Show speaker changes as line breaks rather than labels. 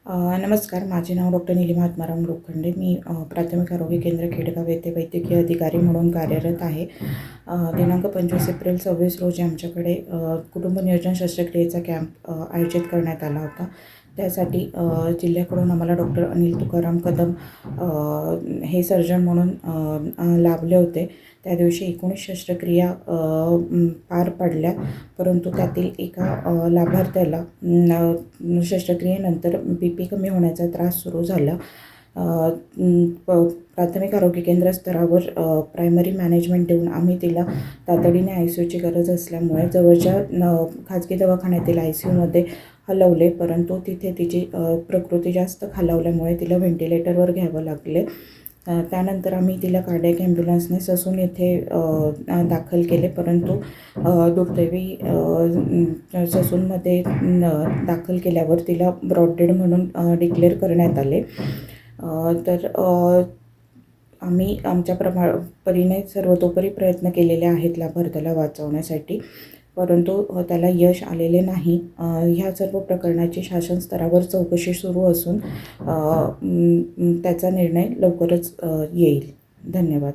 नमस्कार. माझे नाव डॉक्टर निलिमा आत्माराम लोखंडे. मी प्राथमिक आरोग्य केंद्र खेडगाव येथे वैद्यकीय अधिकारी म्हणून कार्यरत आहे. दिनांक 25 एप्रिल 26 रोजी आमच्याकडे कुटुंब नियोजन शस्त्रक्रियेचा कॅम्प आयोजित करण्यात आला होता. त्यासाठी जिल्ह्याकडून आम्हाला डॉक्टर अनिल तुकाराम कदम हे सर्जन म्हणून लाभले होते. त्या दिवशी 19 शस्त्रक्रिया पार पडल्या, परंतु त्यातील एका लाभार्थ्याला शस्त्रक्रियेनंतर BP कमी होण्याचा त्रास सुरू झाला. प्राथमिक आरोग्य केंद्र स्तरावर प्रायमरी मॅनेजमेंट देऊन आम्ही तिला तातडीने ICUची गरज असल्यामुळे जवळच्या खाजगी दवाखान्यातील ICUमध्ये हलवले, परंतु तिथे तिची प्रकृती जास्त खालावल्यामुळे तिला व्हेंटिलेटरवर घ्यावं लागले. त्यानंतर आम्ही तिला कार्डियक ॲम्ब्युलन्सने ससून येथे दाखल केले, परंतु दुर्दैवी ससूनमध्ये दाखल केल्यावर तिला ब्रॉड डेड म्हणून डिक्लेअर करण्यात आले. तर आम्ही आमच्या परीने सर्वतोपरी प्रयत्न केलेले आहेत लाभार्थ्याला वाचवण्यासाठी, परंतु त्याला यश आलेले नाही. ह्या सर्व प्रकरणाची शासन स्तरावर चौकशी सुरू असून त्याचा निर्णय लवकरच येईल. धन्यवाद.